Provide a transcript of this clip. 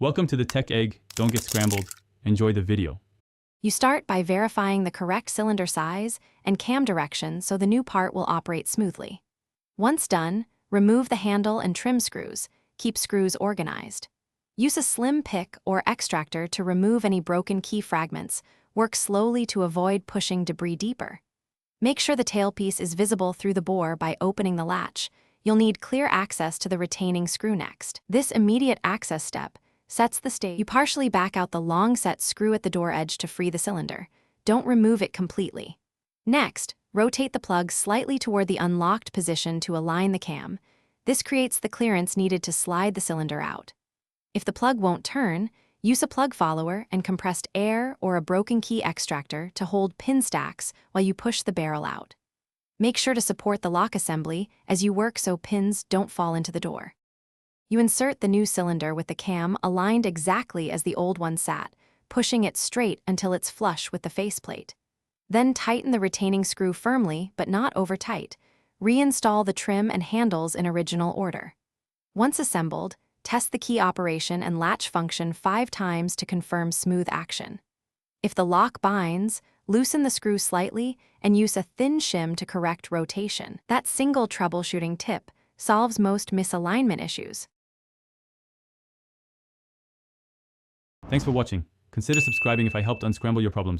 Welcome to the Tech Egg. Don't get scrambled. Enjoy the video. You start by verifying the correct cylinder size and cam direction so the new part will operate smoothly. Once done, remove the handle and trim screws. Keep screws organized. Use a slim pick or extractor to remove any broken key fragments. Work slowly to avoid pushing debris deeper. Make sure the tailpiece is visible through the bore by opening the latch. You'll need clear access to the retaining screw next. This immediate access step sets the stage. You partially back out the long set screw at the door edge to free the cylinder. Don't remove it completely. Next, rotate the plug slightly toward the unlocked position to align the cam. This creates the clearance needed to slide the cylinder out. If the plug won't turn, use a plug follower and compressed air or a broken key extractor to hold pin stacks while you push the barrel out. Make sure to support the lock assembly as you work so pins don't fall into the door. You insert the new cylinder with the cam aligned exactly as the old one sat, pushing it straight until it's flush with the faceplate. Then tighten the retaining screw firmly, but not over tight. Reinstall the trim and handles in original order. Once assembled, test the key operation and latch function 5 times to confirm smooth action. If the lock binds, loosen the screw slightly and use a thin shim to correct rotation. That single troubleshooting tip solves most misalignment issues. Thanks for watching. Consider subscribing if I helped unscramble your problems.